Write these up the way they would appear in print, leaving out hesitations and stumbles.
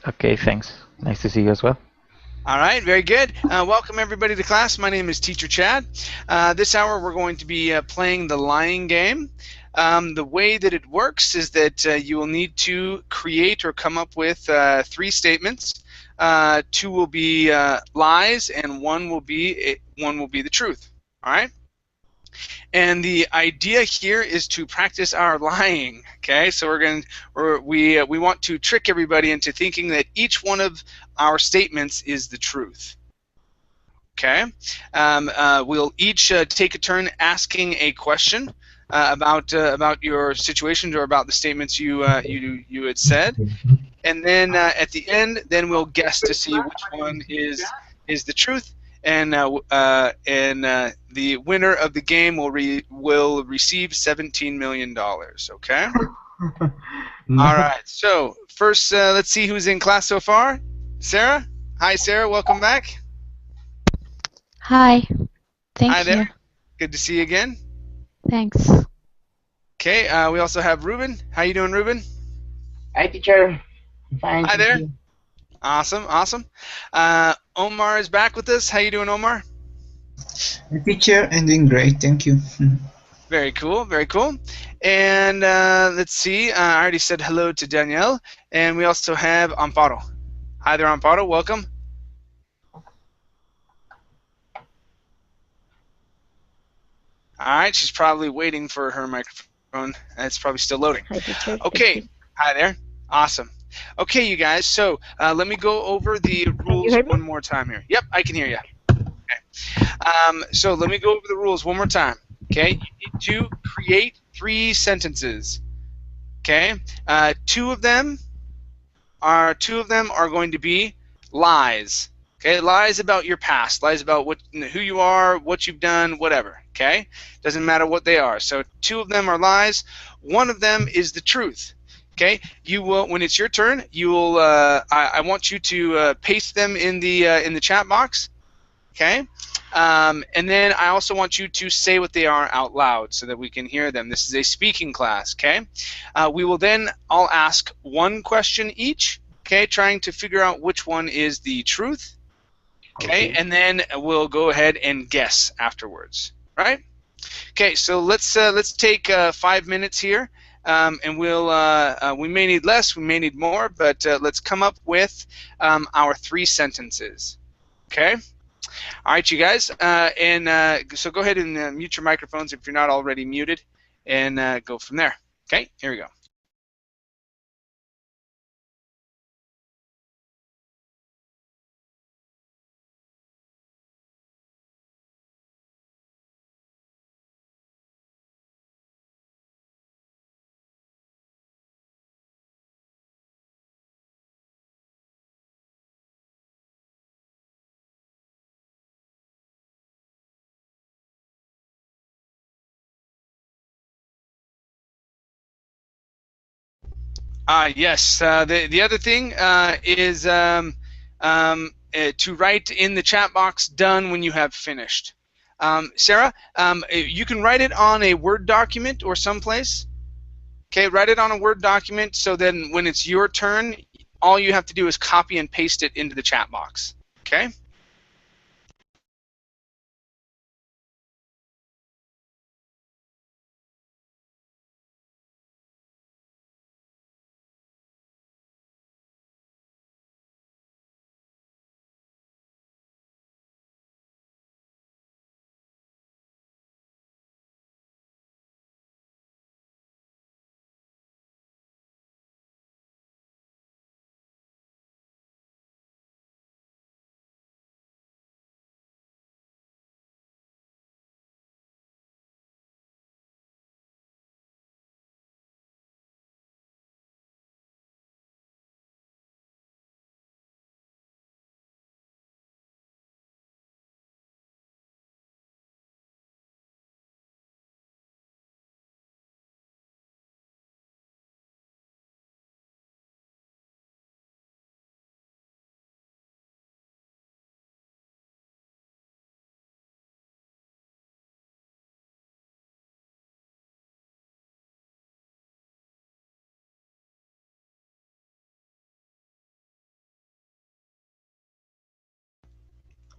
Okay, thanks. Nice to see you as well. All right, very good. Welcome everybody to class. My name is Teacher Chad. This hour we're going to be playing the lying game. The way that it works is that you will need to create or come up with 3 statements. 2 will be lies, and one will be the truth. All right. And the idea here is to practice our lying. Okay, so we want to trick everybody into thinking that each one of our statements is the truth. Okay, we'll each take a turn asking a question about your situations or about the statements you had said, and then at the end, then we'll guess to see which one is the truth, and the winner of the game will receive $17 million. Okay. All No. right. So first, let's see who's in class so far. Sarah. Hi, Sarah. Welcome back. Hi, Hi thank there. you. Good to see you again. Thanks. Okay. We also have Ruben. How you doing, Ruben? Hi, teacher. Fine, Hi thank there. you. Awesome. Awesome. Omar is back with us. How you doing, Omar? Hi, teacher, I'm doing great, thank you. Very cool, very cool. And let's see, I already said hello to Danielle, and we also have Amparo. Hi there, Amparo, welcome. All right, she's probably waiting for her microphone. It's probably still loading. Hi, teacher. Okay, Thank you. hi there. Awesome. Okay, you guys, so let me go over the Can you rules hear me? one more time here. Yep, I can hear you. Okay. So let me go over the rules one more time. Okay, you need to create 3 sentences. Okay, two of them are going to be lies. Okay, lies about your past, lies about who you are, what you've done, whatever. Okay, doesn't matter what they are. So 2 of them are lies. 1 of them is the truth. Okay, you will, when it's your turn, you will. I want you to paste them in the chat box. Okay, and then I also want you to say what they are out loud so that we can hear them. This is a speaking class. Okay, we will then all ask 1 question each. Okay, trying to figure out which one is the truth. Okay, and then we'll go ahead and guess afterwards. Right? Okay, so let's take 5 minutes here, and we may need less, we may need more, but let's come up with our 3 sentences. Okay. All right, you guys, so go ahead and mute your microphones if you're not already muted, and go from there. Okay, here we go. Yes. The other thing is to write in the chat box "done" when you have finished. Sarah, you can write it on a Word document or someplace. Okay, write it on a Word document so then when it's your turn, all you have to do is copy and paste it into the chat box. Okay.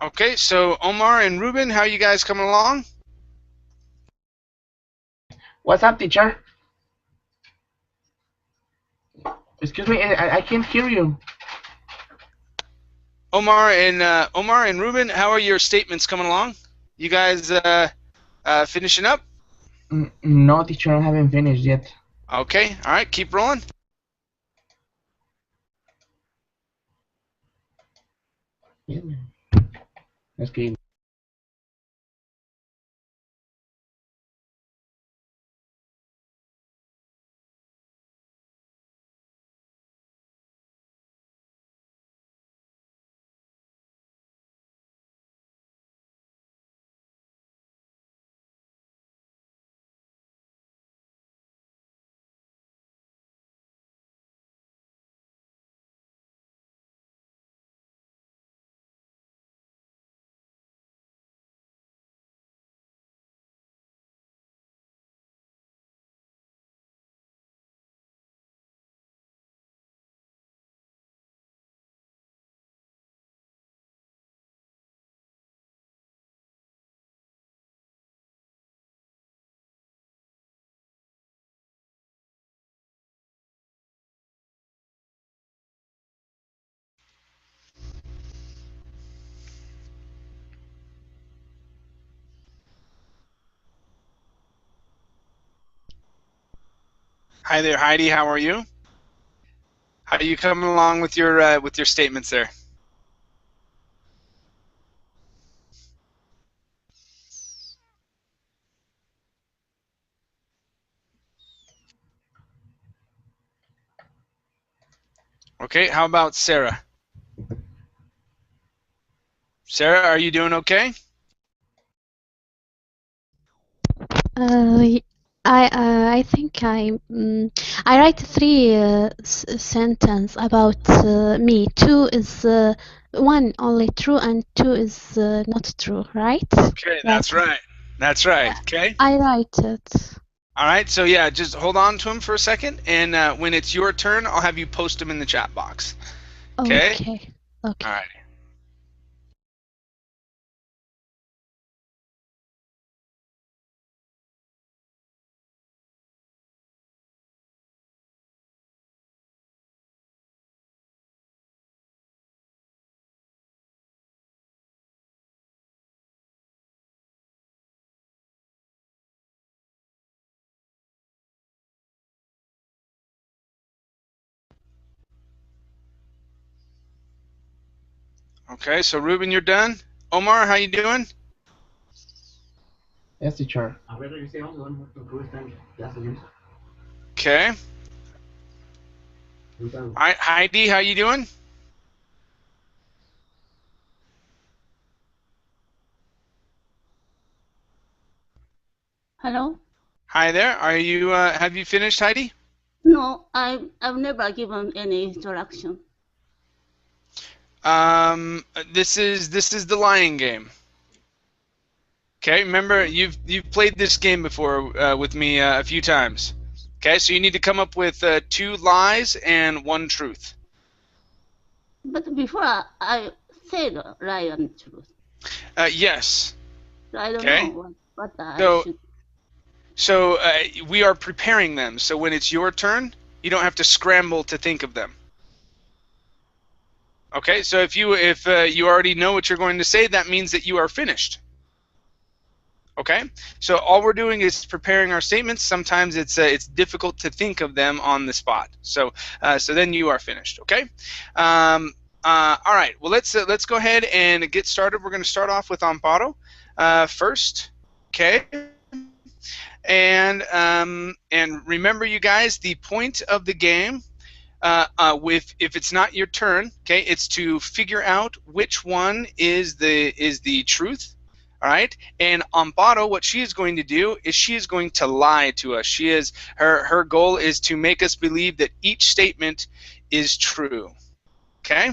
Okay, so Omar and Ruben, how are you guys coming along? What's up, teacher? Excuse me, I can't hear you. Omar and Ruben, how are your statements coming along? You guys finishing up? No, teacher, I haven't finished yet. Okay, all right, keep rolling. Okay. Hi there, Heidi. How are you? How are you coming along with your statements there? Okay, how about Sarah? Sarah, are you doing okay? Uh, I think I write three sentence about me. Two is one only true and two is not true, right? Okay, that's Yes. right. That's right. Okay. I write it. All right, so yeah, just hold on to them for a second, and when it's your turn, I'll have you post them in the chat box. Okay? Okay. All Okay. right. Okay, so Ruben, you're done. Omar, how you doing? Yes, teacher. Okay. All right, Heidi, how you doing? Hello? Hi there. Are you? Have you finished, Heidi? No, I've never given any instruction. This is the lying game. Okay, remember you've played this game before with me a few times. Okay, so you need to come up with 2 lies and 1 truth. But before I said lie and truth. Yes. I don't Okay. know what I So should. so we are preparing them. So when it's your turn, you don't have to scramble to think of them. Okay, so if you already know what you're going to say, that means that you are finished. Okay, so all we're doing is preparing our statements. Sometimes it's difficult to think of them on the spot. So so then you are finished. Okay. All right. Well, let's go ahead and get started. We're going to start off with Amparo first. Okay. And remember, you guys, the point of the game, if it's not your turn, okay, it's to figure out which one is the truth. All right, and Amparo, what she is going to do is she is going to lie to us. Her goal is to make us believe that each statement is true. Okay.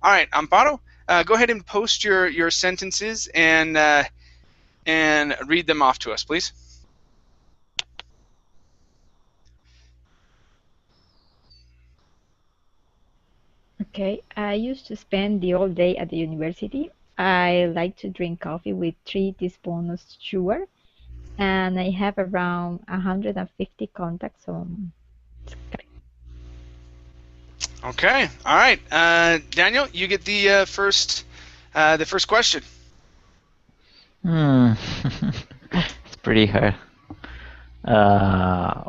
All right, Amparo, go ahead and post your sentences and read them off to us, please. Okay, I used to spend the whole day at the university. I like to drink coffee with 3 teaspoons of sugar, and I have around 150 contacts on Skype. Okay. All right. Daniel, you get the first question. It's pretty hard.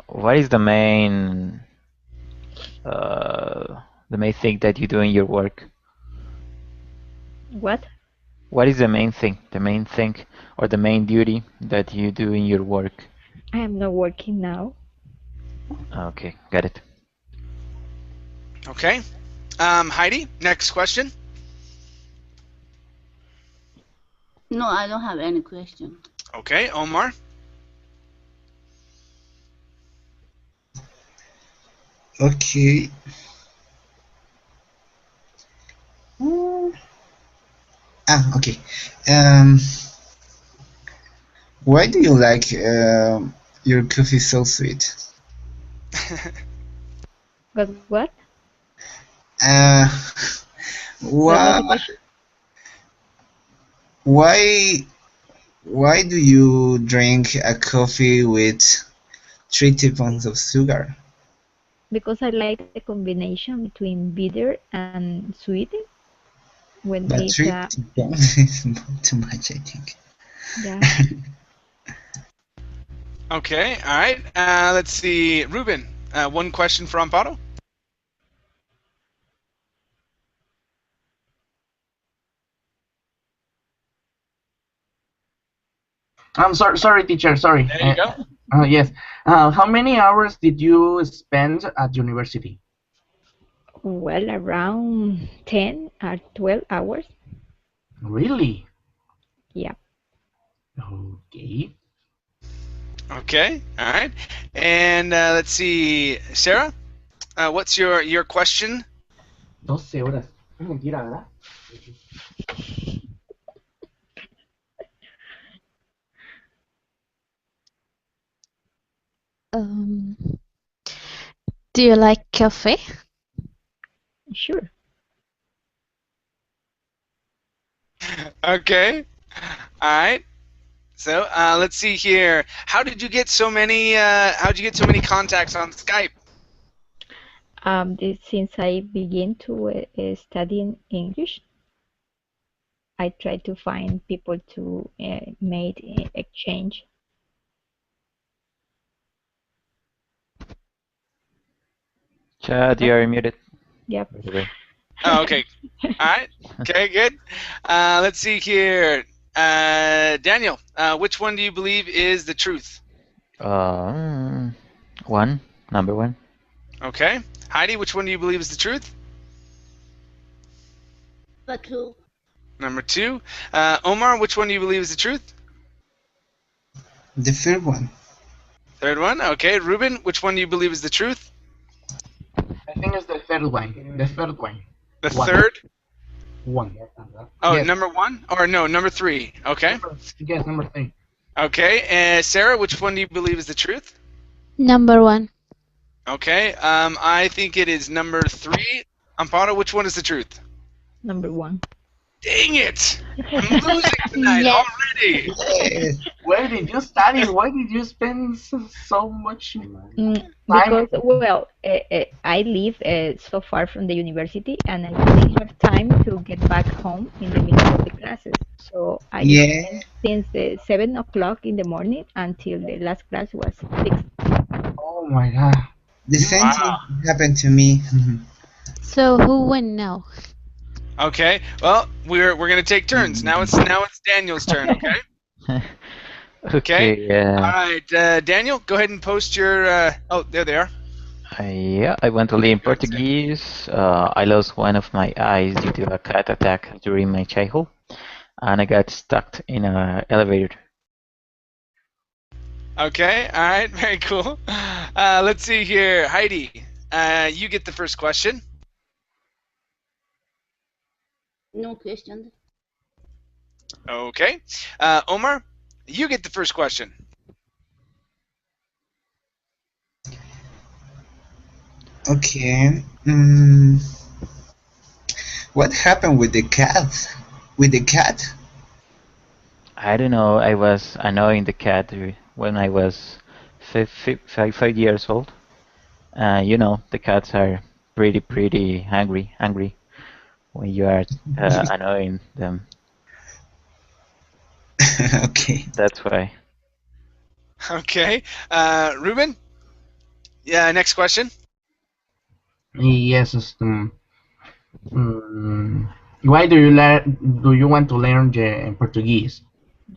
What is the main thing that you do in your work? What? What is the main thing or the main duty that you do in your work? I am not working now. Okay, got it. Okay. Heidi, next question. No, I don't have any question. Okay, Omar. Okay. Okay. Why do you like your coffee so sweet? But what? Uh, What was the why, question? why do you drink a coffee with 3 teaspoons of sugar? Because I like the combination between bitter and sweet. When But it's 3 teaspoons is too much, I think. yeah. Okay. All right. Let's see. Ruben, one question for Amparo. I'm sorry, teacher. Sorry. There you go. Yes. How many hours did you spend at university? Well, around 10 or 12 hours. Really? Yeah. Okay. Okay. All right. And let's see, Sarah. What's your question? 12 horas. Es mentira, ¿verdad? Do you like coffee? Sure. Okay. All right. So let's see here. How did you get so many? How did you get so many contacts on Skype? Since I began to study English, I try to find people to make exchange. Chad, you are muted. Yep. By the way. Oh, okay. All right. Okay, good. Let's see here. Daniel, which one do you believe is the truth? Number one. Okay. Heidi, which one do you believe is the truth? But two. Number 2. Omar, which one do you believe is the truth? The third one. Third one. Okay. Ruben, which one do you believe is the truth? I think it's the third one. The third one. The One. third? One. Oh, Yes. number 1? Or no, number 3. Okay. Yes, number 3. Okay. And Sarah, which one do you believe is the truth? Number 1. Okay. I think it is number 3. Amparo, which one is the truth? Number 1. Dang it! I'm losing tonight Yes. already. Yes. Where did you study? Why did you spend so much Because, well, I live so far from the university, and I didn't have time to get back home in the middle of the classes. So I Yeah. spent since 7 o'clock in the morning until the last class was 6. Oh my god. The same Wow. thing happened to me. So who win now? Okay. Well, we're gonna take turns. Now it's Daniel's turn. Okay. Okay. All right, Daniel, go ahead and post your. Oh, there they are. Yeah, I went to learn Portuguese. I lost one of my eyes due to a cat attack during my childhood, and I got stuck in an elevator. Okay. All right. Very cool. Let's see here, Heidi. You get the first question. No question. Okay. Omar, you get the first question. Okay. What happened with the cat? with the cat? I don't know. I was annoying the cat when I was 5 years old. You know, the cats are pretty angry when you are annoying them. Okay. That's why. Okay. Ruben? Yeah, next question. Yes. Why do you learn? Do you want to learn Portuguese?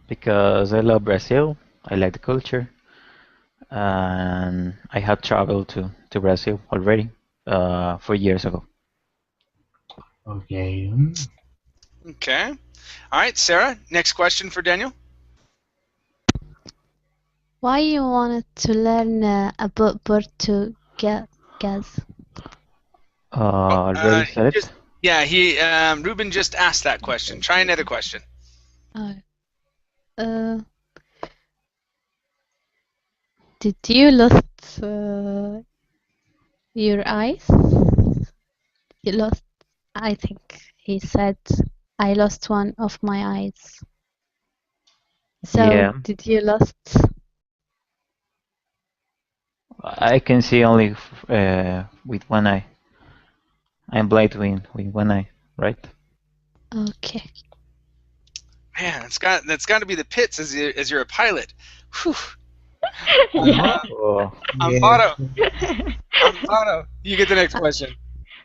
Because I love Brazil. I like the culture. And I had traveled to Brazil already 4 years ago. Okay. Okay. All right, Sarah, next question for Daniel. Why you wanted to learn about Portuguese? Already said it. Yeah, Ruben just asked that question. Try another question. Did you lost your eyes? You lost. I think he said, I lost one of my eyes. So Yeah. did you lost? I can see only with one eye. I'm blind with one eye, right? Okay. Man, that's got to be the pits as you're a pilot. Whew. Oh, Amparo, you get the next question.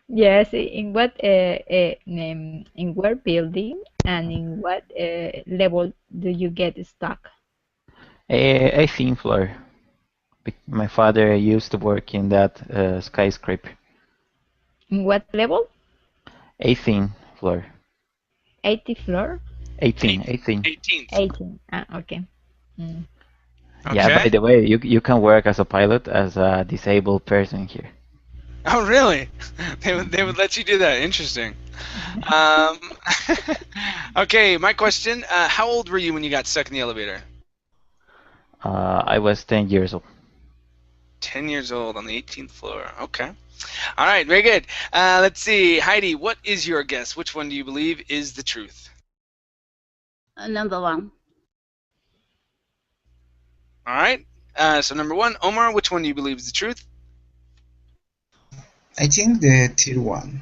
Yes, in what building and in what level do you get stuck? 18th floor. My father used to work in that skyscraper. In what level? 18th floor. 80th floor? 18. 18. Okay. Mm. Yeah, by Okay. the way, you can work as a pilot as a disabled person here. Oh, really? They would let you do that. Interesting. Okay, my question. How old were you when you got stuck in the elevator? I was 10 years old. 10 years old on the 18th floor. Okay. All right, very good. Let's see. Heidi, what is your guess? Which one do you believe is the truth? Number one. All right. So number one, Omar, which one do you believe is the truth? I think the third one.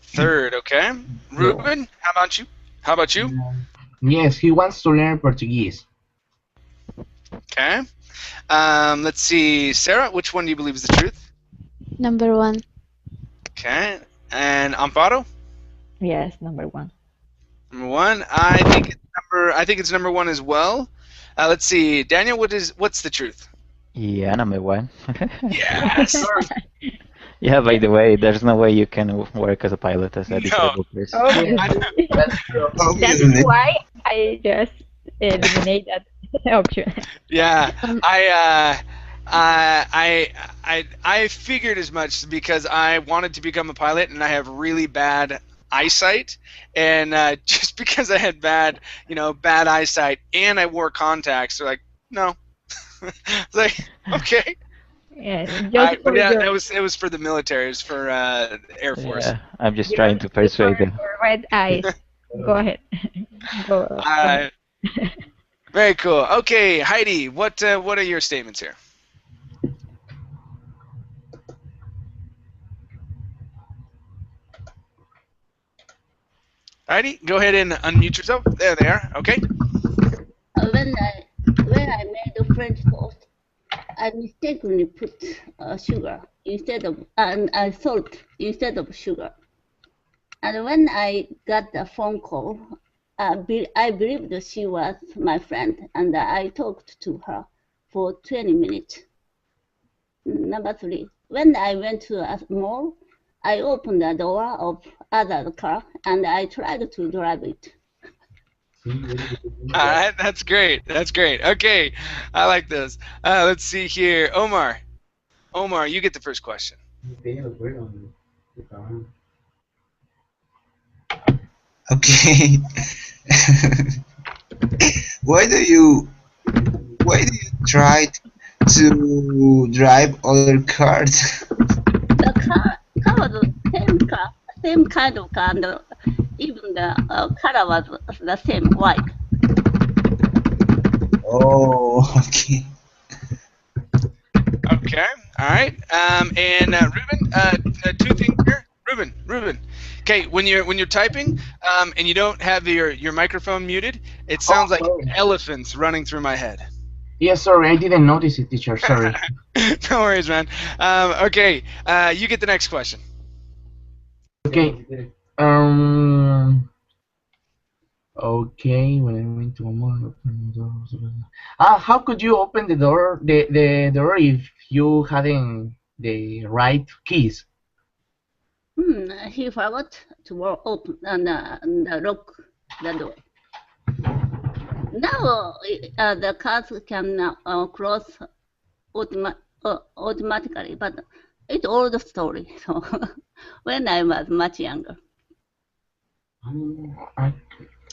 Third, okay. Ruben, how about you? How about you? Yes, he wants to learn Portuguese. Okay. Let's see. Sarah, which one do you believe is the truth? Number one. Okay. And Amparo? Yes, number one. Number one. I think it's number one as well. Let's see. Daniel, what's the truth? Yeah, number one. Yes. Yeah, by the way, there's no way you can work as a pilot as a disabled person. Obviously. That's true. That is why I just eliminate that option. Yeah. I figured as much because I wanted to become a pilot and I have really bad eyesight, and just because I had bad eyesight and I wore contacts, they're like, no. It's like, okay. Yeah, But yeah, it was for the military. It was for Air Force. Yeah, I'm just trying to persuade them. Red eyes. Go ahead. Go. Very cool. Okay, Heidi, what are your statements here? Heidi, go ahead and unmute yourself. There they are. Okay. When I made the French toast, I mistakenly put sugar and salt instead of sugar. And when I got the phone call, I believed she was my friend, and I talked to her for 20 minutes. Number three, when I went to a mall, I opened the door of other car and I tried to drive it. All right, that's great. That's great. Okay, I like this. Let's see here, Omar. Omar, you get the first question. Okay. Why do you try to drive other cars? The car was the same kind of car, and Even the color was the same, white. Oh, okay. Okay. All right. And Ruben, two things here. Ruben. Okay, when you're typing, and you don't have your microphone muted, it sounds like sorry. elephants running through my head. Yes, sorry, I didn't notice it, teacher. Sorry. No worries, man. Okay, you get the next question. Okay. Okay. When I went to a mall, open the door. How could you open the door? The door if you hadn't the right keys. He forgot to open the lock the door. Now the cars can close automatically, but it's old story. So when I was much younger.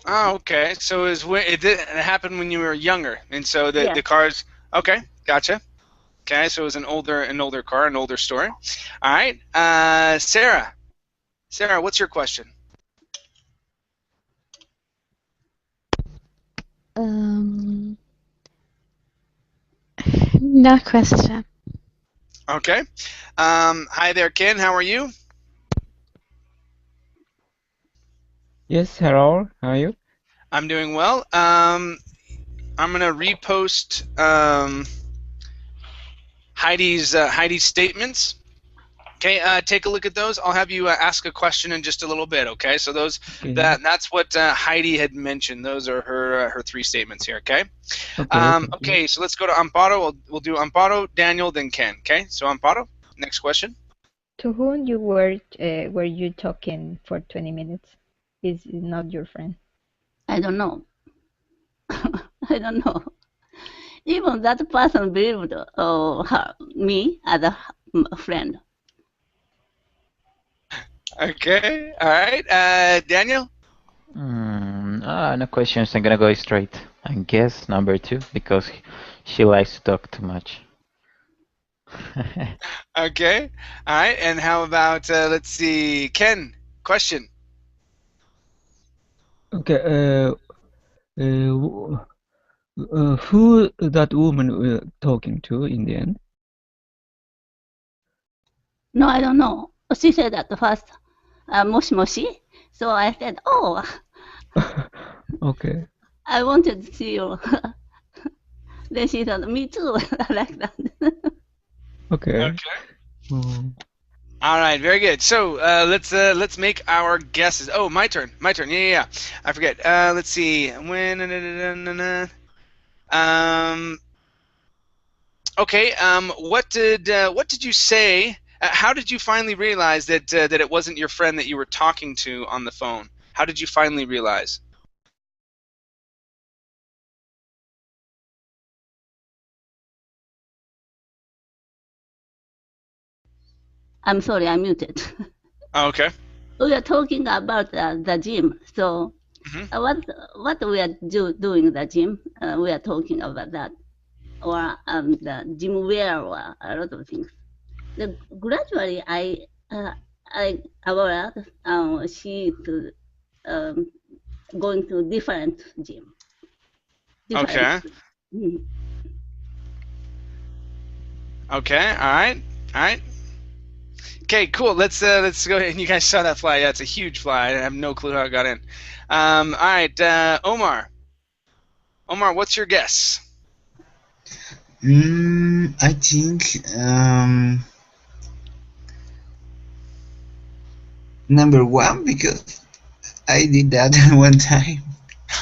Oh, okay. So it happened when you were younger, and so the Yeah. cars. Okay, gotcha. Okay, so it was an older car, an older story. All right, Sarah. Sarah, what's your question? No question. Okay. Hi there, Ken. How are you? Yes, hello. How are you? I'm doing well. I'm gonna repost Heidi's statements. Okay, take a look at those. I'll have you ask a question in just a little bit. Okay, so those Okay. that's what Heidi had mentioned. Those are her three statements here. Okay. Okay. Okay, so let's go to Amparo. We'll do Amparo, Daniel, then Ken. Okay, so Amparo, next question. To whom were you talking for 20 minutes? Is not your friend? I don't know. I don't know. Even that person believed me as a friend. Okay, all right. Daniel? No questions. I'm gonna go straight. I guess number 2 because she likes to talk too much. Okay, all right. And how about, let's see, Ken, question. Okay. Who that woman were talking to in the end? No, I don't know. She said at first, moshi moshi. So I said, oh, Okay. I wanted to see you. Then she said, me too, like that. Okay. Okay. Mm. All right, very good. So let's make our guesses. Oh, my turn. Yeah. I forget. Let's see. Okay. What did you say? How did you finally realize that it wasn't your friend that you were talking to on the phone? How did you finally realize? I'm sorry, I muted. Oh, okay. We are talking about the gym. So what we are doing the gym, we are talking about that. Or the gym wear or a lot of things. Gradually, I aware she is going to different gym. Okay. Mhm. Okay. All right. Okay, cool. Let's go ahead. You guys saw that fly. Yeah, it's a huge fly. I have no clue how it got in. All right, Omar. Omar, what's your guess? I think number 1 because I did that one time.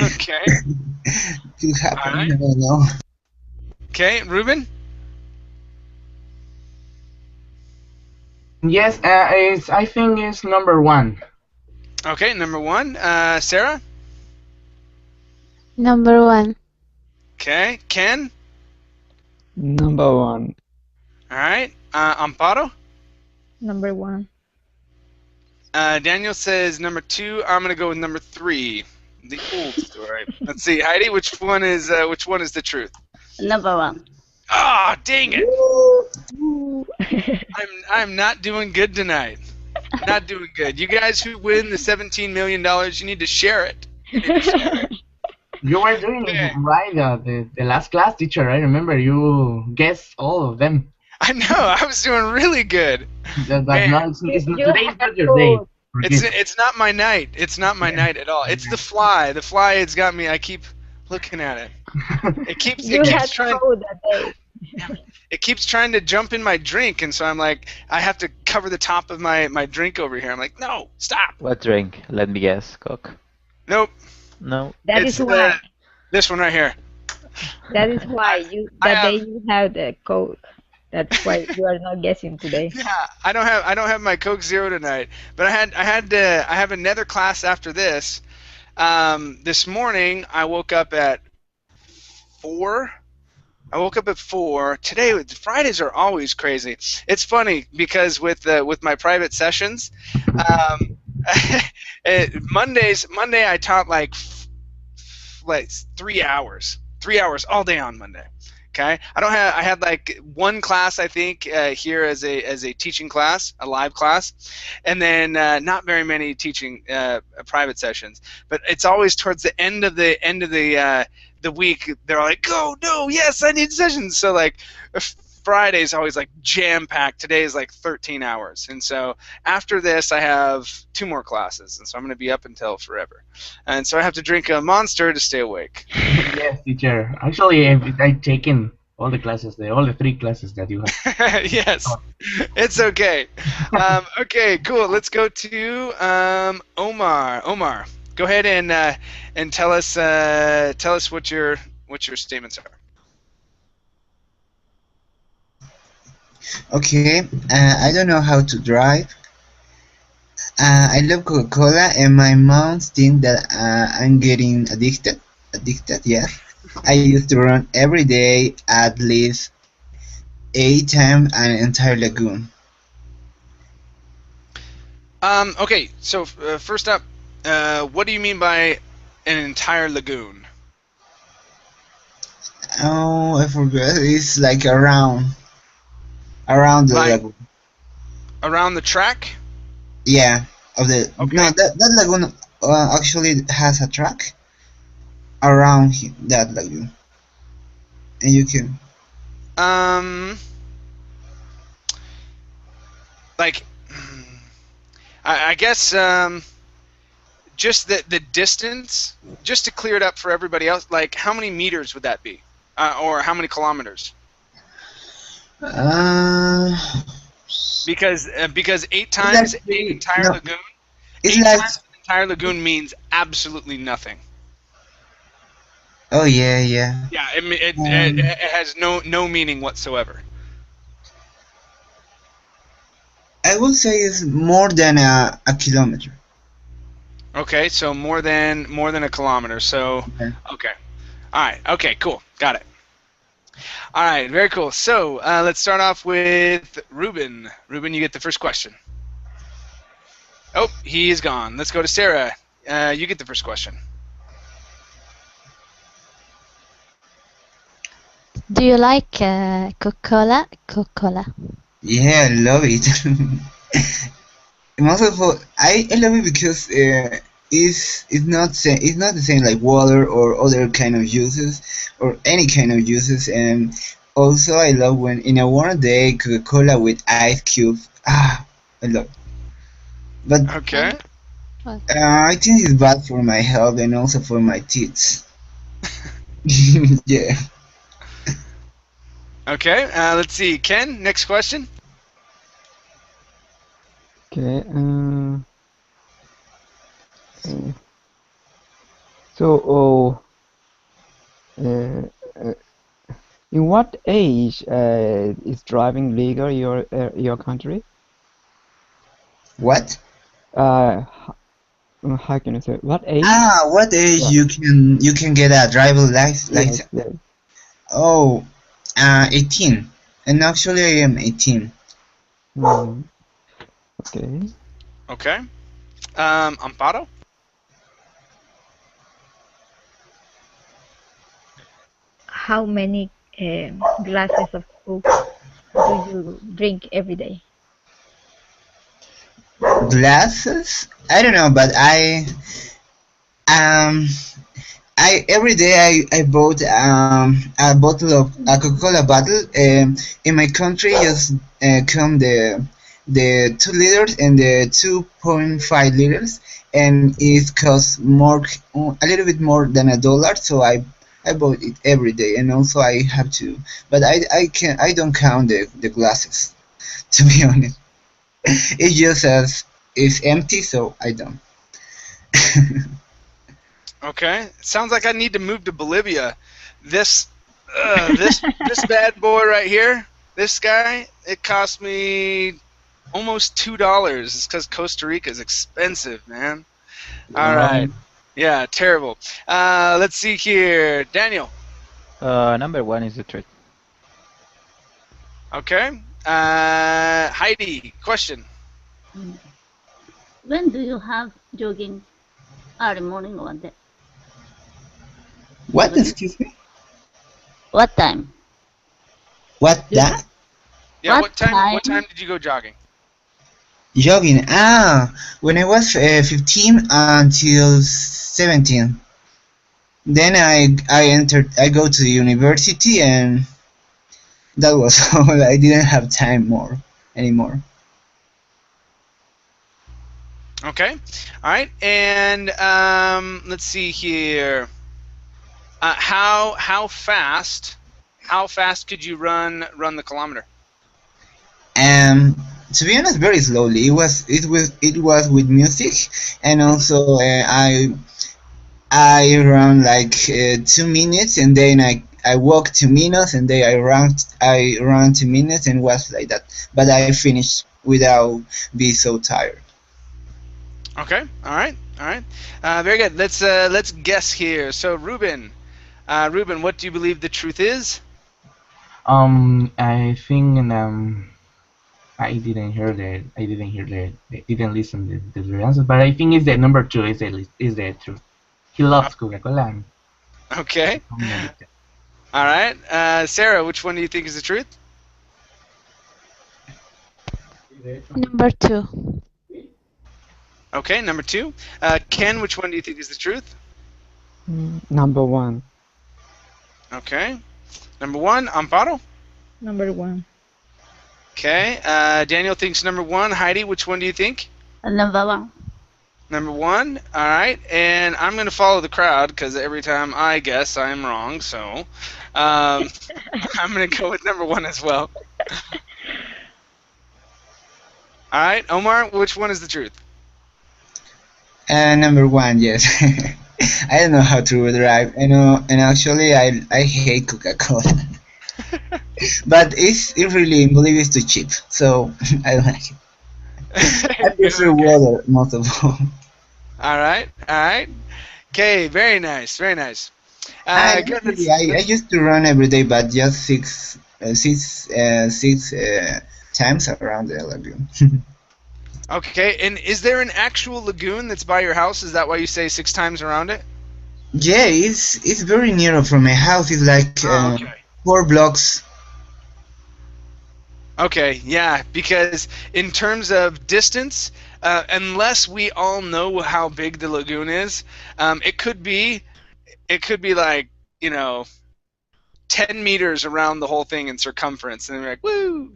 Okay. To happen, Alright. I don't know. Okay, Ruben. Yes, I think it's number 1. Okay, number 1. Sarah. Number 1. Okay, Ken. Number 1. All right, Amparo. Number 1. Daniel says number 2. I'm gonna go with number 3. The old story. Let's see, Heidi. Which one is the truth? Number 1. Ah, dang it! I'm not doing good tonight. Not doing good. You guys who win the $17 million, you need to share it. You need to share it. You were doing Okay. right the last class, teacher. I remember you guessed all of them. I know. I was doing really good. But Man, no, it's You today is have not your day. to. it's not my night. It's not my night at all. It's the fly. The fly has got me. I keep looking at it. You had code that day. It keeps trying to jump in my drink, and so I'm like, I have to cover the top of my drink over here. I'm like, no, stop. What drink? Let me guess. Coke. Nope. No. That It's is why. this one right here. That is why I that have- day you had the code. That's why you are not guessing today. Yeah, I don't have my Coke Zero tonight, but I have another class after this. This morning I woke up at 4. Today, Fridays are always crazy. It's funny because with my private sessions, Monday I taught like 3 hours, 3 hours all day on Monday. Okay, I had like one class I think here as a teaching class, a live class, and then not very many teaching private sessions. But it's always towards the end of the week they're like, oh no, yes, I need sessions. So like Friday's always like jam packed. Today is like 13 hours, and so after this I have 2 more classes, and so I'm going to be up until forever, and so I have to drink a Monster to stay awake. Yes, teacher. Actually, I've taken all the classes, all the 3 classes that you have. Yes, it's okay. Okay, cool. Let's go to Omar. Omar, go ahead and tell us what your statements are. Okay, I don't know how to drive. I love Coca-Cola, and my mom thinks that I'm getting addicted. Addicted, yeah. I used to run every day at least 8 times an entire lagoon. Okay, so first up, what do you mean by an entire lagoon? Oh, I forgot. It's like around the Like- lagoon. Around the track? Yeah, of the Okay. no, that lagoon actually has a track around that lagoon, and you can. Like, I guess just the distance, just to clear it up for everybody else. Like, how many meters would that be, or how many kilometers? Because 8 times like- an entire no. lagoon. It's 8 like times an entire lagoon means absolutely nothing. oh yeah, yeah. Yeah, it has no meaning whatsoever. I would say it's more than a kilometer. Okay, so more than a kilometer. So okay, all right. Okay, cool. Got it. All right, very cool. So let's start off with Ruben. Ruben, you get the first question. Oh, he is gone. Let's go to Sarah. You get the first question. Do you like Coca-Cola? Coca-Cola. Yeah, I love it. And also for I love it because it's not the same like water or other kind of juices or any kind of juices. And also I love when in a warm day Coca-Cola with ice cubes. I love it. But Okay. I think it's bad for my health and also for my teeth. Yeah. Okay. Let's see, Ken. Next question. Okay. So, in what age is driving legal in your country? What? How can I say? What age? What age Yeah. you can get a driver license? Yes, yes. Oh, 18. And actually I am 18. Mm, okay. Okay. Amparo. How many glasses of Coke do you drink every day? Glasses? I don't know, but um I every day I bought a bottle of a Coca-Cola bottle. In my country, just come the 2 liters and the 2.5 liters, and it costs more a little bit more than $1. So I bought it every day, and also I have to, but I don't count the glasses, to be honest. It just says it's empty, so I don't. Okay. Sounds like I need to move to Bolivia. This this bad boy right here, this guy, it cost me almost $2. It's because Costa Rica is expensive, man. All right. Yeah, terrible. Let's see here, Daniel. Number one is the truth. Okay. Heidi, question. When do you have jogging? Early morning or day? What? Excuse me? What time? What that? Yeah, What what time? What time? time did you go jogging? Jogging. When I was 15 until 17. Then I go to the university, and that was all. I didn't have time anymore. Okay. All right. And let's see here. How fast could you run the kilometer? To be honest, very slowly. It was with music, and also I ran like 2 minutes, and then I walked 2 minutes, and then I ran 2 minutes, and was like that. But I finished without being so tired. Okay. All right. All right. Very good. Let's guess here. So Ruben, what do you believe the truth is? I think I didn't listen to the answer, but I think it's the number two is the truth. He loves Coca-Cola. Okay. All right. Sarah, which one do you think is the truth? Number two. Okay, number two. Ken, which one do you think is the truth? Number one. Okay. Number one. Amparo? Number one. Okay. Daniel thinks number one. Heidi, which one do you think? Number one. Number one. All right. And I'm going to follow the crowd because every time I guess, I'm wrong. So I'm going to go with number one as well. All right. Omar, which one is the truth? Number one, yes. I don't know how to drive. And actually, I hate Coca-Cola. But it really in Bolivia is too cheap, so I don't like it. I prefer water most of all. All right. All right. Okay. Very nice. Very nice. I Good. used to run every day, but just six times around the lagoon. Okay. And is there an actual lagoon that's by your house? Is that why you say 6 times around it? Yeah, it's very near from my house. It's like Okay. 4 blocks. Okay, yeah, because in terms of distance, unless we all know how big the lagoon is, it could be like 10 meters around the whole thing in circumference, and they're like, woo,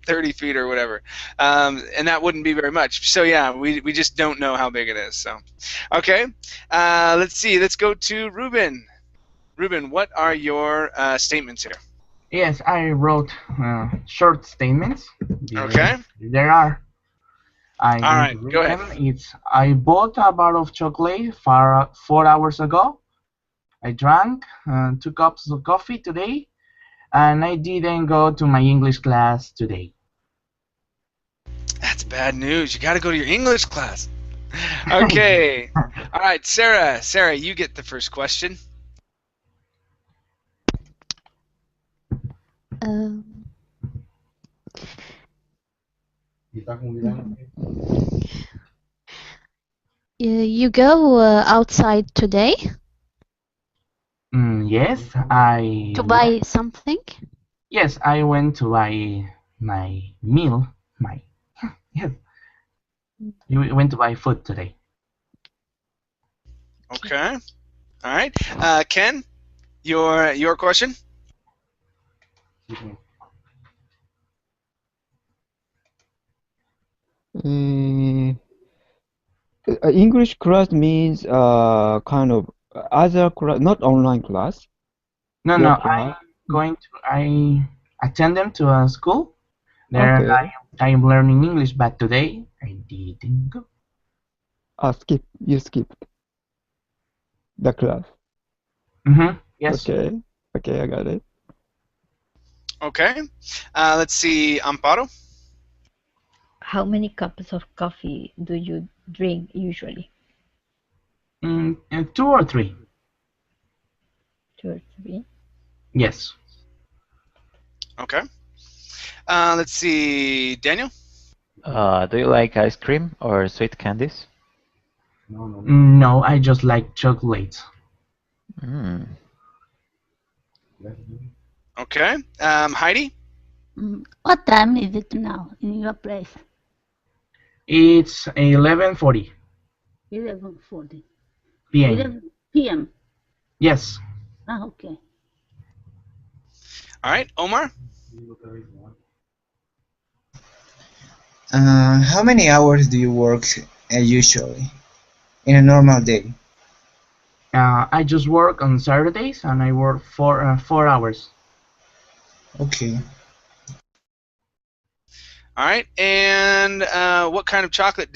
30 feet or whatever, and that wouldn't be very much. So yeah, we just don't know how big it is. So, okay, let's see. Let's go to Ruben. Ruben, what are your statements here? Yes, I wrote short statements. Okay. There are. All right, go ahead. I bought a bar of chocolate 4 hours ago. I drank 2 cups of coffee today, and I didn't go to my English class today. That's bad news. You got to go to your English class. Okay. All right, Sarah. Sarah, you get the first question. You go outside today Yes, to buy something? Yes, I went to buy my meal. Yes. You went to buy food today. Okay. All right. Ken, your question. English class means kind of other class, not online class. No, Your no. class. I attend them to a school. There Okay. I am learning English, but today I didn't go. You skipped the class. Yes. Okay. Okay, I got it. Okay. Let's see, Amparo. How many cups of coffee do you drink usually? 2 or 3. 2 or 3? Yes. Okay. Let's see, Daniel. Do you like ice cream or sweet candies? No, I just like chocolate. Mm. Okay. Heidi. What time is it now in your place? It's 11:40 11:40. p.m. 11 p.m. Yes. Okay. All right, Omar. How many hours do you work usually in a normal day? I just work on Saturdays and I work for 4 hours. Okay. All right, and what kind of chocolate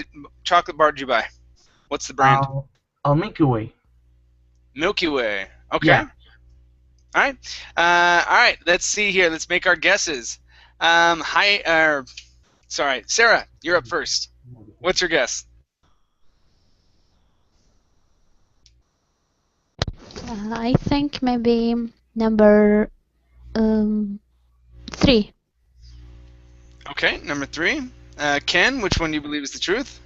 bar did you buy? What's the brand? Milky Way. Milky Way. Okay. Yeah. All right. All right. Let's see here. Let's make our guesses. Sorry, Sarah, you're up first. What's your guess? I think maybe number 3. Okay, number 3. Ken, which one do you believe is the truth?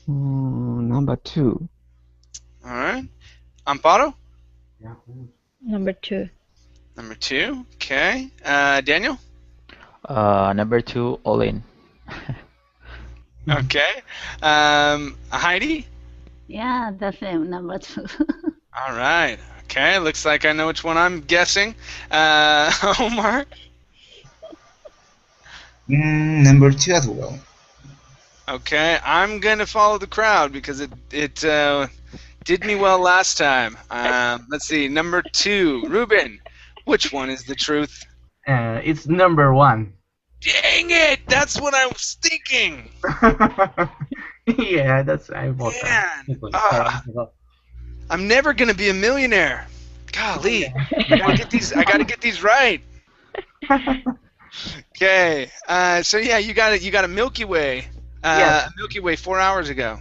Number 2. All right. Amparo? Number 2. Number 2. Okay. Daniel? Number 2, all in. Okay. Heidi? Yeah, the same, number 2. All right. Okay, looks like I know which one I'm guessing. Omar? Number 2 as well. Okay, I'm gonna follow the crowd because it did me well last time. Let's see, number 2, Ruben. Which one is the truth? It's number 1. Dang it! That's what I was thinking. Yeah, that's I bought that. Man, I'm never gonna be a millionaire. Golly, I gotta get these right. Okay, so yeah, you got a Milky Way. Yes. A Milky Way 4 hours ago.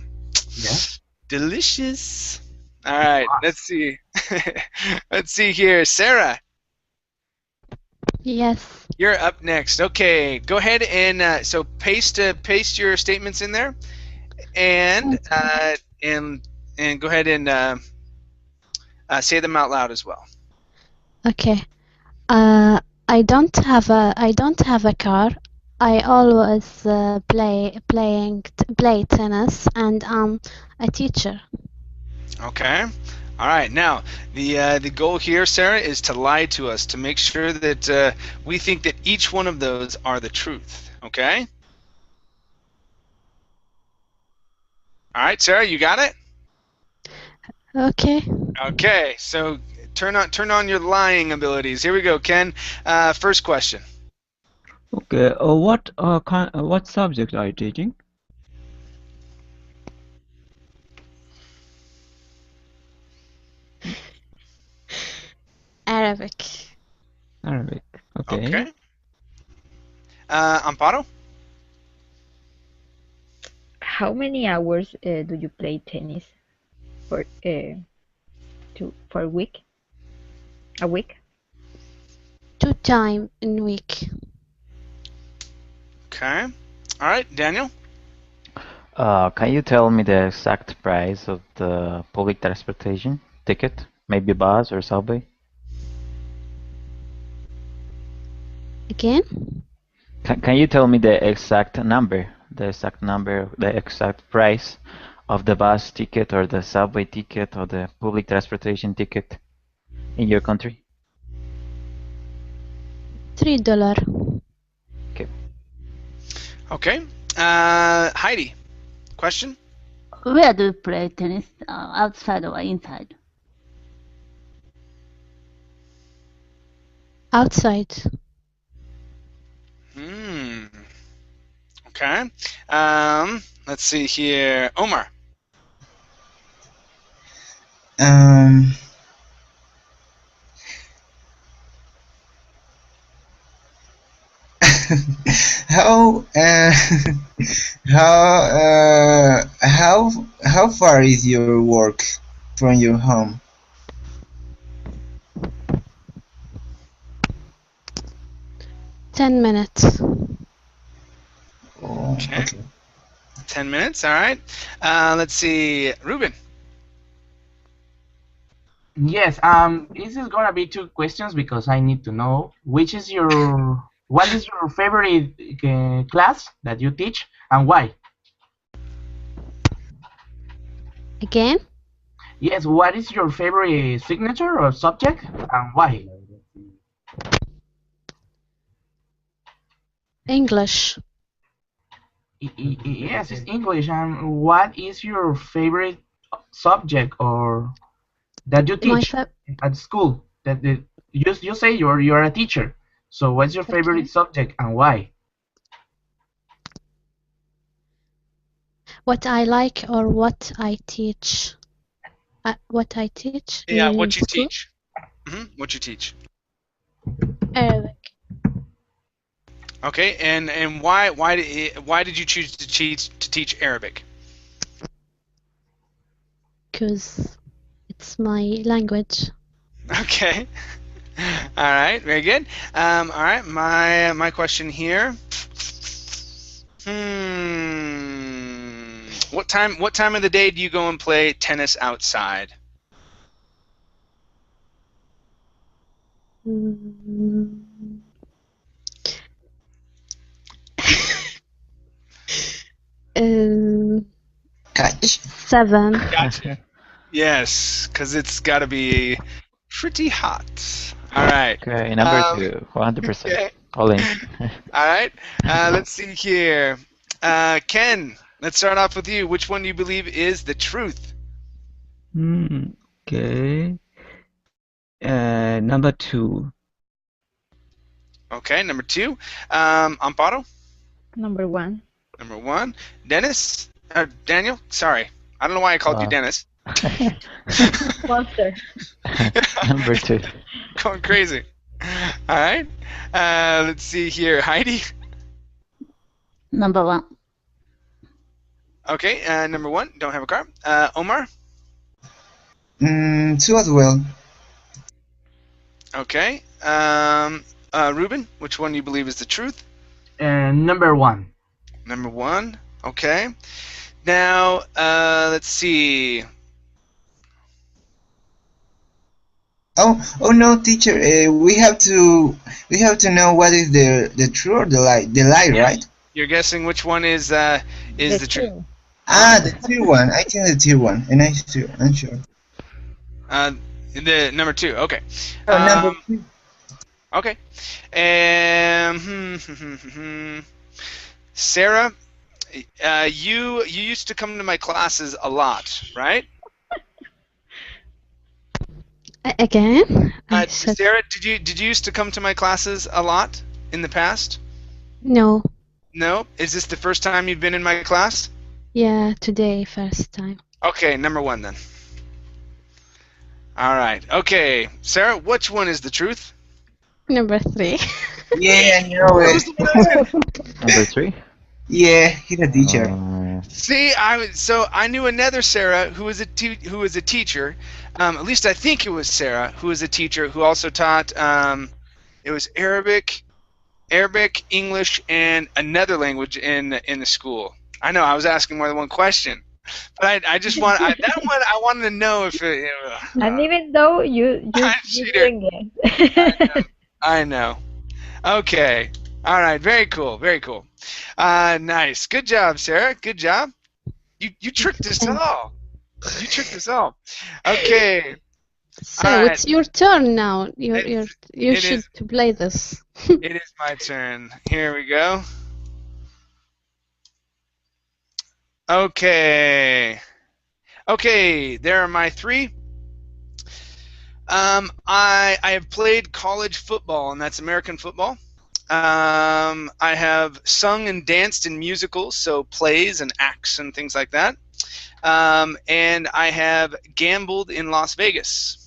Yeah. Delicious. All right, let's see. Let's see here, Sarah. Yes. You're up next. Okay, go ahead and so paste your statements in there, and go ahead and say them out loud as well. Okay. I don't have a car. I always play tennis, and I'm a teacher. Okay. All right. Now, the goal here, Sarah, is to lie to us to make sure that we think that each one of those are the truth. Okay. All right, Sarah, you got it? Okay. Okay. So turn on your lying abilities. Here we go, Ken. First question. Okay. What subject are you teaching? Arabic. Arabic. Okay. Okay. Amparo? How many hours do you play tennis for a week? A week? 2 times in week. Okay. All right, Daniel? Can you tell me the exact price of the public transportation ticket? Maybe bus or subway? Again? Can you tell me the exact number the exact number, the exact price of the bus ticket or the subway ticket or the public transportation ticket in your country? $3. Okay. Okay. Heidi, question? Where do you play tennis? Outside or inside? Outside. Okay. Let's see here. Omar. Um, how how far is your work from your home? 10 minutes. Oh, Okay. okay. 10 minutes. All right. Let's see. Ruben. Yes, this is gonna be two questions because I need to know what is your favorite class that you teach and why? Again? Yes, what is your favorite signature or subject and why? English. Yes, it's English. And what is your favorite subject or that you My teach fa at school? You say you're a teacher. So what's your favorite Okay. subject and why? What I like or what I teach? What I teach Yeah, in what you school? teach. What you teach. Arabic. Okay, and why did you choose to teach Arabic? Because it's my language. Okay. All right, very good. All right, my question here. What time of the day do you go and play tennis outside? Mm. Catch. 7. Gotcha. Yes, because it's got to be pretty hot. All right. Okay, number 2, 100%. Okay. All in. All right. Let's see here. Ken, let's start off with you. Which one do you believe is the truth? Okay. Number 2. Okay, number 2. Amparo? Number 1. Number 1. Dennis? Daniel? Sorry. I don't know why I called you Dennis. Monster. Number 2. Going crazy. All right. Let's see here. Heidi? Number 1. Okay, number 1. Don't have a car. Omar? 2 as well. Okay. Ruben? Which one do you believe is the truth? Number 1. Number 1. Okay. Now, let's see. Oh no, teacher. We have to know what is the true or the lie. The lie, Yeah. right? You're guessing which one is the truth. The tier one. I think the tier one, and I'm sure. The number 2. Okay. Number 2. Okay. Sarah, you used to come to my classes a lot, right? Again? I said Sarah, did you used to come to my classes a lot in the past? no. No? Is this the first time you've been in my class? Yeah, today, first time. Okay, number 1 then. All right. Okay, Sarah, which one is the truth? Number 3. Yeah, I know it. Number 3? Yeah, he's a teacher. See, I knew another Sarah who was a teacher. At least I think it was Sarah who was a teacher who also taught. It was Arabic, English, and another language in the school. I know I was asking more than one question, but I just want that one. I wanted to know if it. And even though you cheater. didn't get. I know. Okay. All right, very cool, very cool. Nice, good job, Sarah. Good job. You tricked us Thanks. all. You tricked us all. Okay. So All right. it's your turn now. You It should is- play this. It is my turn. Here we go. Okay. Okay, there are my three. I have played college football, and that's American football. I have sung and danced in musicals, so plays and acts and things like that. And I have gambled in Las Vegas.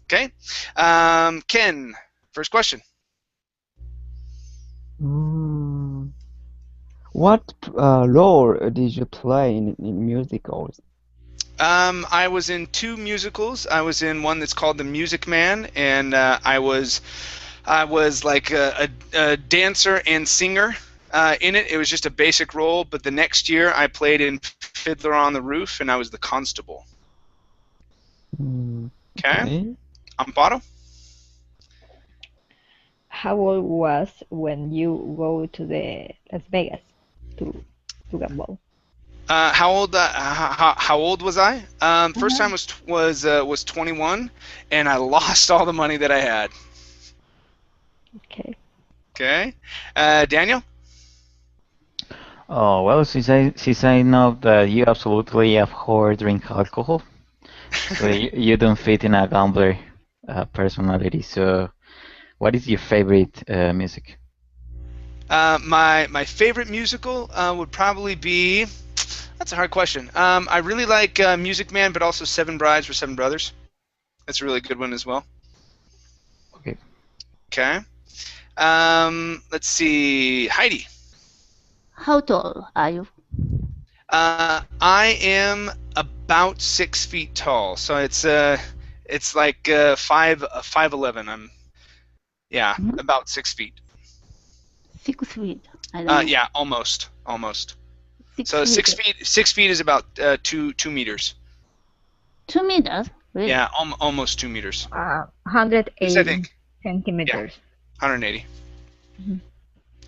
Okay. Ken, first question. What role did you play in musicals? I was in two musicals. I was in one that's called The Music Man, and I was like a dancer and singer in it. It was just a basic role, but the next year I played in Fiddler on the Roof, and I was the constable. Okay. Amparo? How old was when you go to the Las Vegas to gamble? How old was I? First time was 21, and I lost all the money that I had. Okay. Okay. Daniel? Oh, well, since I know that you absolutely abhor drink alcohol, so you don't fit in a gambler personality. So, what is your favorite music? My favorite musical would probably be. That's a hard question. I really like Music Man, but also Seven Brides for Seven Brothers. That's a really good one as well. Okay. Okay. Let's see. Heidi. How tall are you? I am about 6 feet tall, so it's like 5'11". I'm about 6 feet. 6 feet. I don't know. Yeah, almost. So 6 6 feet is about 2 meters. 2 meters? Really? Yeah, almost 2 meters. 180 Yes, I think. centimeters. 180. Mhm.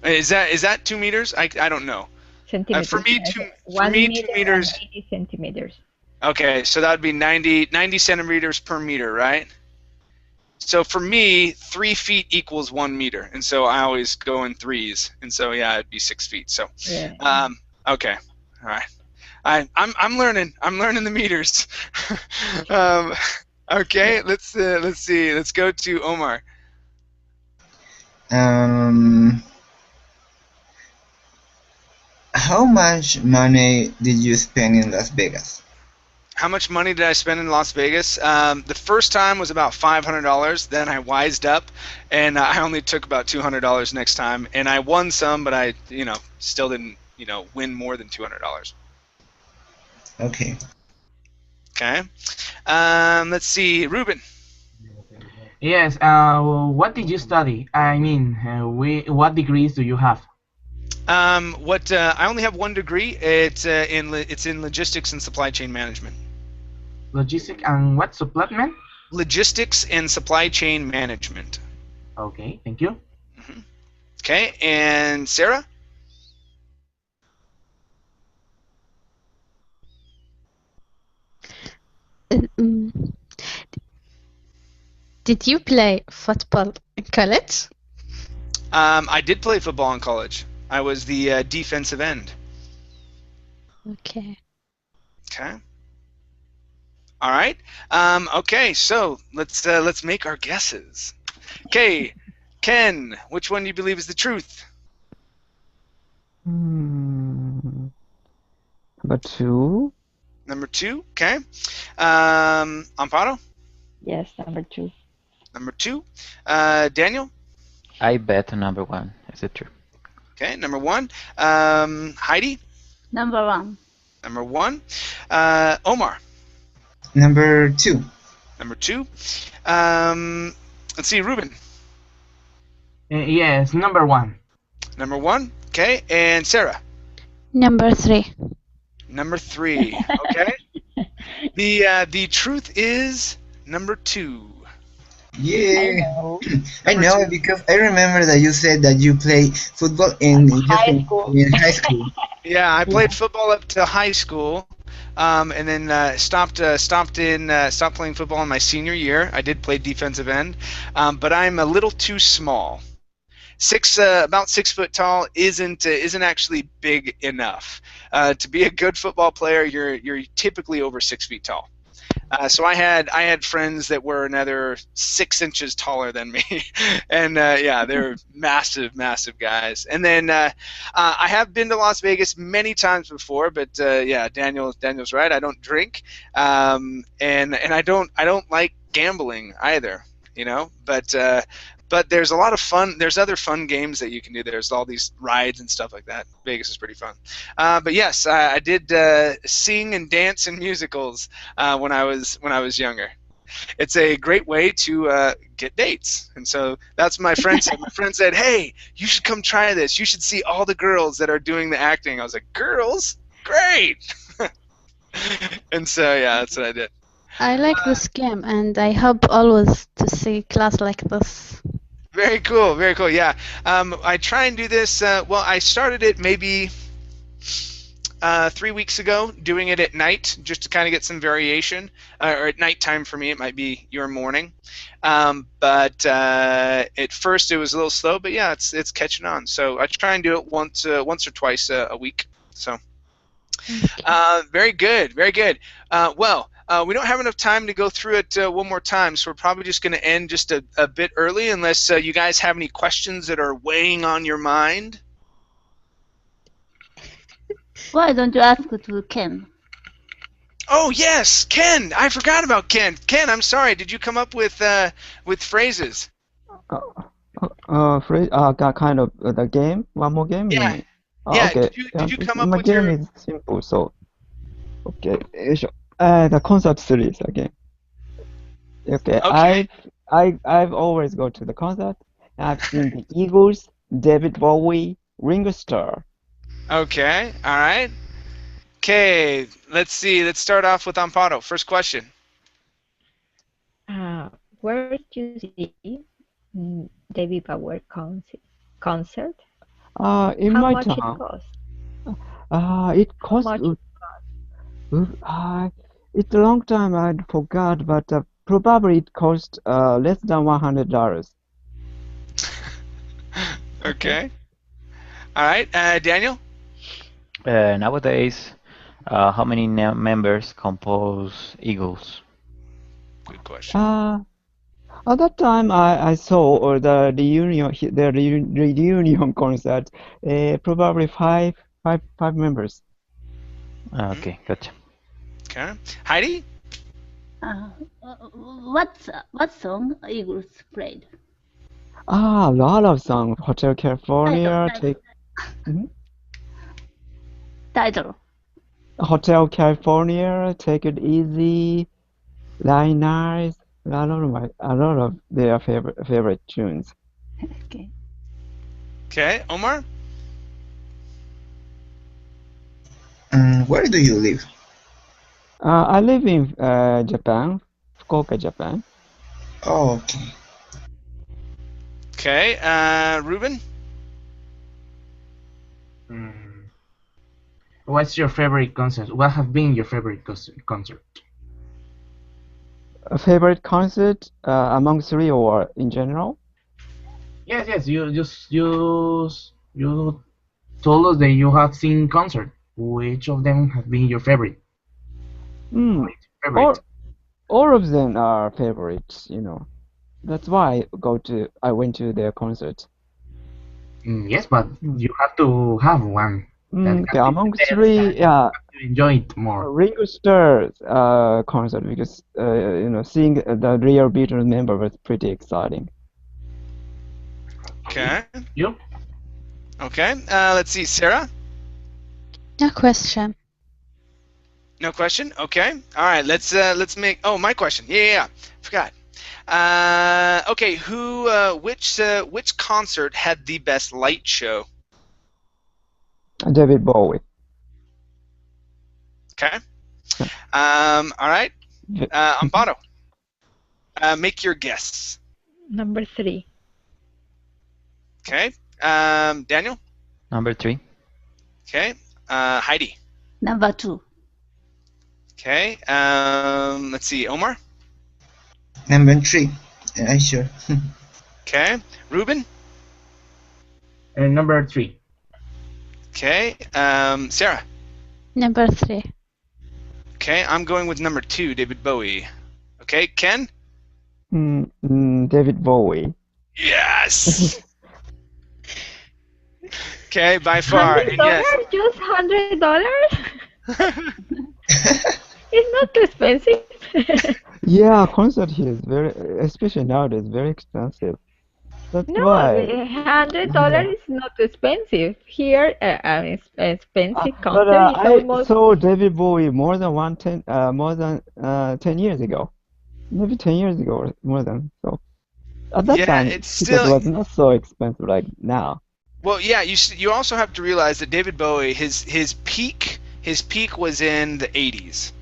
Is that 2 meters? I don't know. Centimeters. For me, yes. 2 1 meter meters. and 80 centimeters. Okay, so that would be 90 centimeters per meter, right? So for me, 3 feet equals 1 meter, and so I always go in threes, and so yeah, it'd be 6 feet. So, Yeah. Okay, all right. I'm learning. I'm learning the meters. Okay, let's see. Let's go to Omar. How much money did you spend in Las Vegas? How much money did I spend in Las Vegas? The first time was about $500. Then I wised up, and I only took about $200 next time. And I won some, but I, still didn't, win more than $200. Okay. Okay. Let's see, Ruben. Yes. What did you study? I mean, what degrees do you have? I only have one degree. It's in logistics and supply chain management. Logistic and what supplement? Logistics and supply chain management. Okay, thank you. Okay, and Sarah? Did you play football in college? I did play football in college. I was the defensive end. Okay. Okay. All right. Okay, so let's make our guesses. Okay, Ken, which one do you believe is the truth? Number 2. Number 2. Okay. Amparo? Yes, number 2. Number 2. Daniel? I bet on number 1. Is it true? Okay, number 1. Heidi? Number 1. Number 1. Omar? Number 2. Number 2. Let's see, Ruben? Yes, number 1. Number 1. Okay, and Sarah? Number 3. Number 3. Okay. The truth is number 2. Yeah, know. I Number know two. it because I remember that you said that you play football just High school. in high school. Yeah, I Yeah. played football up to high school, and then stopped playing football in my senior year. I did play defensive end, but I'm a little too small. About 6 foot tall isn't actually big enough. To be a good football player, you're typically over 6 feet tall. So I had friends that were another 6 inches taller than me, and yeah, they're massive, massive guys. And then I have been to Las Vegas many times before, but yeah, Daniel's right. I don't drink, and I don't like gambling either. But there's a lot of fun. There's other fun games that you can do. There's all these rides and stuff like that. Vegas is pretty fun. But yes, I did sing and dance in musicals when I was younger. It's a great way to get dates, and so that's what my friend said. My friend said, "Hey, you should come try this. You should see all the girls that are doing the acting." I was like, "Girls, great!" And so yeah, that's what I did. I like this game, and I hope always to see class like this. Very cool, very cool. Yeah, I try and do this. Well, I started it maybe 3 weeks ago, doing it at night, just to kind of get some variation. Or at nighttime for me, it might be your morning. But at first it was a little slow, but yeah, it's catching on. So I try and do it once or twice a week. So very good, very good. Well. We don't have enough time to go through it one more time, so we're probably just going to end just a bit early, unless you guys have any questions that are weighing on your mind. Why don't you ask to Ken? Oh yes, Ken! I forgot about Ken. Ken, I'm sorry. Did you come up with phrases? Kind of the game. One more game. You Yeah. mean? Yeah. Okay. Did you come up My with game your? is simple. So, okay. The concert series again. Okay. Okay. I've always go to the concert. I've seen the Eagles, David Bowie, Ringo Starr. Okay. All right. Okay. Let's see. Let's start off with Amparo. First question. Where did you see David Bowie concert? In How my much it town, cost? it How cost. much it cost? It's a long time. I forgot, but probably it cost less than $100. Okay. All right. Daniel. Nowadays, how many members compose Eagles? Good question. At that time, I saw the reunion concert. Probably five members. Okay, gotcha. Okay. Heidi. What song Eagles played? A lot of songs. Hotel California. Title. Hotel California. Take It Easy. Line Nice. A lot of their favorite tunes. Okay. Okay. Omar. Where do you live? I live in Japan, Fukuoka, Japan. Oh, okay. Okay. Ruben. What's your favorite concert? What have been your favorite concert? A favorite concert among three or in general? Yes. You told us that you have seen concert. Which of them have been your favorite? All of them are favorites, you know. That's why I went to their concert. Yes, but you have to have one. Okay, among three, yeah. You enjoy it more. Ringo Starr's concert because seeing the real Beatles member was pretty exciting. Okay. You? Okay. Let's see. Sarah. No question. No question. Okay. All right. Let's make. Oh, my question. Yeah. Forgot. Okay. Which concert had the best light show? David Bowie. Okay. All right. Amparo. Make your guess. Number 3. Okay. Daniel? Number 3. Okay. Heidi? Number 2. Okay. Let's see. Omar? Number 3. Sure. Okay. Ruben? And number 3. Okay. Sarah? Number 3. Okay. I'm going with number 2, David Bowie. Okay. Ken? David Bowie. Yes! Okay, by far. And $100? yes. Just $100? It's not too expensive. Yeah, concert here is very, especially nowadays, very expensive. That's No, why. $100 is not too expensive. Here, an expensive But concert is I almost. saw David Bowie more than 10 years ago. Maybe 10 years ago or more than so. At that Yeah, time, it's tickets still. was not so expensive like now. Well, yeah, you also have to realize that David Bowie, his peak was in the 80s.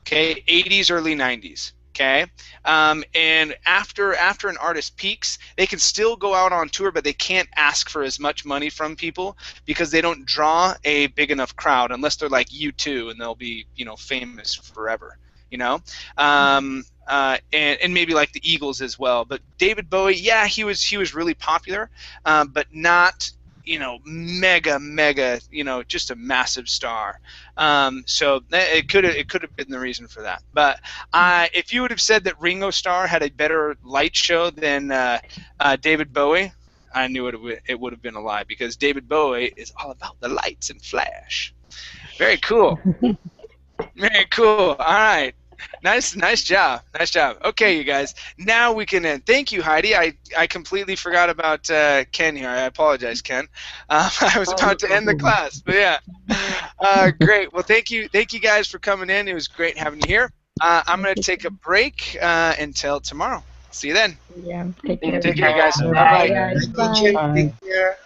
Okay, 80s, early 90s. Okay, and after an artist peaks, they can still go out on tour, but they can't ask for as much money from people because they don't draw a big enough crowd unless they're like U2 and they'll be famous forever. And maybe like the Eagles as well. But David Bowie, yeah, he was really popular, but not mega, just a massive star. So it could have been the reason for that. But if you would have said that Ringo Starr had a better light show than David Bowie, I knew it would have been a lie, because David Bowie is all about the lights and flash. Very cool. Very cool. All right. Nice job. Okay, you guys. Now we can end. Thank you, Heidi. I completely forgot about Ken here. I apologize, Ken. I was about to end the class, but yeah. Great. Well, thank you guys for coming in. It was great having you here. I'm going to take a break until tomorrow. See you then. Yeah, take care. Take care, guys. Bye. Bye-bye. Bye, teacher. Take care.